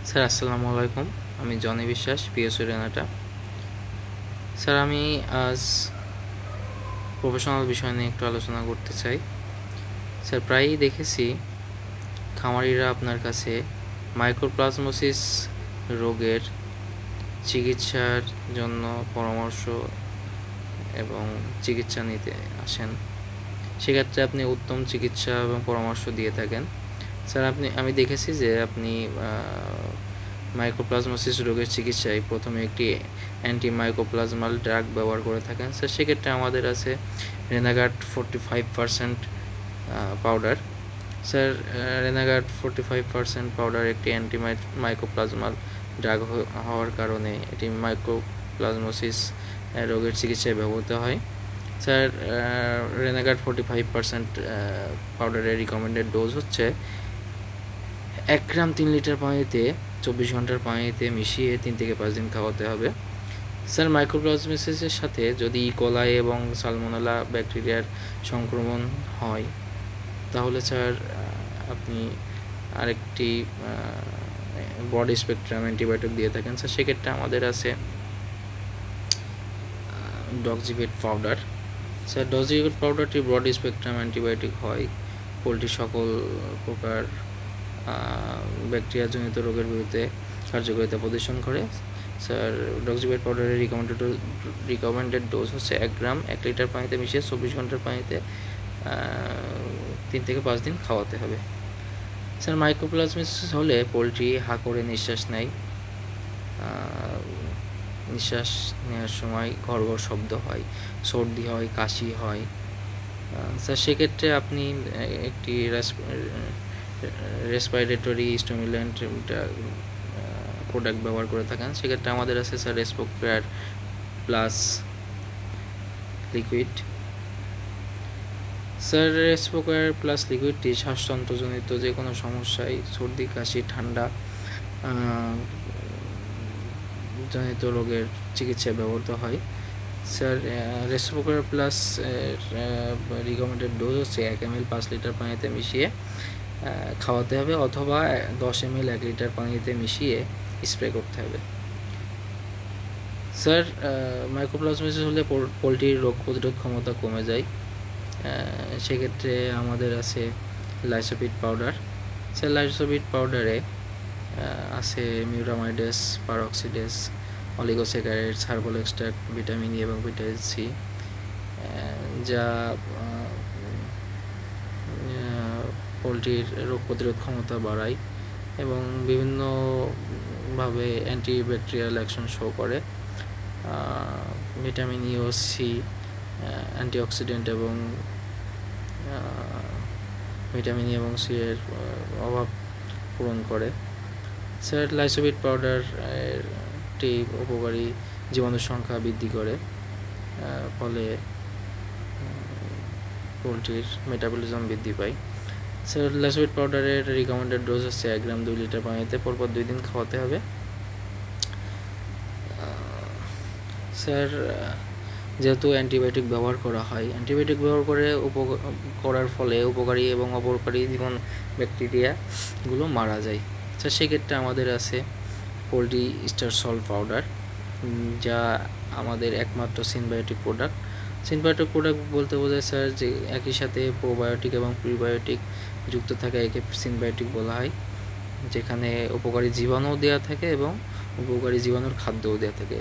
Sir আসসালামু আলাইকুম। আমি জনি বিশ্বাস, পিএসসি রেনাটা। স্যার আমি আজ প্রফেশনাল বিষয় নিয়ে একটু আলোচনা করতে চাই। স্যার প্রায়ই দেখেছি খামারিরা আপনার কাছে মাইক্রোপ্লাজমোসিস রোগের চিকিৎসার জন্য পরামর্শ এবং চিকিৎসা নিতে আসেন। সেক্ষেত্রে আপনি উত্তম চিকিৎসা এবং পরামর্শ দিয়ে থাকেন। স্যার আমি দেখেছি যে আপনি মাইক্রোপ্লাজমোসিস রোগের চিকিৎসায় প্রথমে একটি অ্যান্টিমাইক্রোপ্লাজমাল ড্রাগ ব্যবহার করে থাকেন। স্যার সেক্ষেত্রে আমাদের আছে রেনাগার্ড 45% পাউডার। স্যার রেনাগার্ড 45% পাউডার একটি মাইক্রোপ্লাজমাল ড্রাগ হওয়ার কারণে এটি মাইক্রোপ্লাজমোসিস রোগের চিকিৎসায় ব্যবহৃত হয়। স্যার রেনাগার্ড 45% পাউডারের রিকমেন্ডেড ডোজ হচ্ছে 1 গ্রাম 3 লিটার পানিতে 24 ঘন্টার পানিতে মিশিয়ে 3 থেকে 5 দিন খাওয়াতে হবে। স্যার মাইক্রোপ্লাজমোসিসের সাথে যদি ইকোলাই এবং সালমোনেলা ব্যাকটেরিয়ার সংক্রমণ হয় তাহলে স্যার আপনি আরেকটি ব্রড স্পেকট্রাম অ্যান্টিবায়োটিক দিয়ে থাকেন। স্যার সেক্ষেত্রে আমাদের আছে ডক্সিভেট পাউডার। স্যার ডক্সিভেট পাউডারটি ব্রড স্পেকট্রাম অ্যান্টিবায়োটিক হয়, পোলট্রি সকল প্রকার ব্যাকটেরিয়াজনিত রোগের বিরুদ্ধে কার্যকারিতা প্রদর্শন করে। স্যার ডক্সিভেট পাউডারের রিকমেন্ডেড ডোজ হচ্ছে 1 গ্রাম 1 লিটার পানিতে মিশিয়ে 24 ঘন্টার পানিতে 3 থেকে 5 দিন খাওয়াতে হবে। স্যার মাইক্রোপ্লাজমোসিস হলে পোলট্রি হা করে নিঃশ্বাস নেয়, নিঃশ্বাস নেওয়ার সময় ঘর ঘর শব্দ হয়, সর্দি হয়, কাশি হয়। স্যার সেক্ষেত্রে আপনি একটি রেসপিরেটরি স্টিমুল্যান্ট প্রোডাক্ট ব্যবহার করে থাকেন। সেক্ষেত্রে আমাদের আছে sir Respocare plus liquid. Sir Respocare plus লিকুইডটি শ্বাসতন্ত্রজনিত যে কোনো সমস্যায় সর্দি কাশি ঠান্ডা জনিত রোগের চিকিৎসায় ব্যবহৃত হয়। Sir Respocare plus recommended dose হচ্ছে 1 ml 5 লিটার পানিতে মিশিয়ে খাওয়াতে হবে, অথবা 10 ml 1 লিটার পানিতে মিশিয়ে স্প্রে করতে হবে। স্যার মাইক্রোপ্লাজমোসিস হলে পোলট্রির রোগ প্রতিরোধ ক্ষমতা কমে যায়। সেক্ষেত্রে আমাদের আছে লাইসোপিড পাউডার। স্যার লাইসোপিড পাউডারে আছে muramidase, peroxidase, oligosaccharides, herbal extract, vitamin E এবং ভিটামিন সি, যা পোলট্রির রোগ প্রতিরোধ ক্ষমতা বাড়ায় এবং বিভিন্নভাবে অ্যান্টিব্যাকটেরিয়াল অ্যাকশন শো করে। ভিটামিন ই ও সি অ্যান্টিঅক্সিডেন্ট এবং ভিটামিন ই এবং সি এর অভাব পূরণ করে। স্যার লাইসোপিড পাউডার একটি উপকারী জীবাণুর সংখ্যা বৃদ্ধি করে, ফলে পোলট্রির মেটাবলিজম বৃদ্ধি পায়। স্যার লাইসোপিড পাউডারের রিকমেন্ডেড ডোজ হচ্ছে 1 গ্রাম 2 লিটার পানিতে পরপর 2 দিন খাওয়াতে হবে। স্যার যেহেতু অ্যান্টিবায়োটিক ব্যবহার করা হয়, অ্যান্টিবায়োটিক ব্যবহার করার ফলে উপকারী এবং অপকারী জীবাণ ব্যাকটেরিয়াগুলো মারা যায়। স্যার সেক্ষেত্রে আমাদের আছে পোলট্রি স্টার সল্ট পাউডার, যা আমাদের একমাত্র সিনবায়োটিক প্রোডাক্ট। সিনবায়োটিক প্রোডাক্ট বলতে বোঝায় স্যার যে একই সাথে প্রোবায়োটিক এবং প্রিবায়োটিক যুক্ত থাকে, একে সিনবায়োটিক বলা হয়, যেখানে উপকারী জীবাণুও দেওয়া থাকে এবং উপকারী জীবাণুর খাদ্যও দেওয়া থাকে।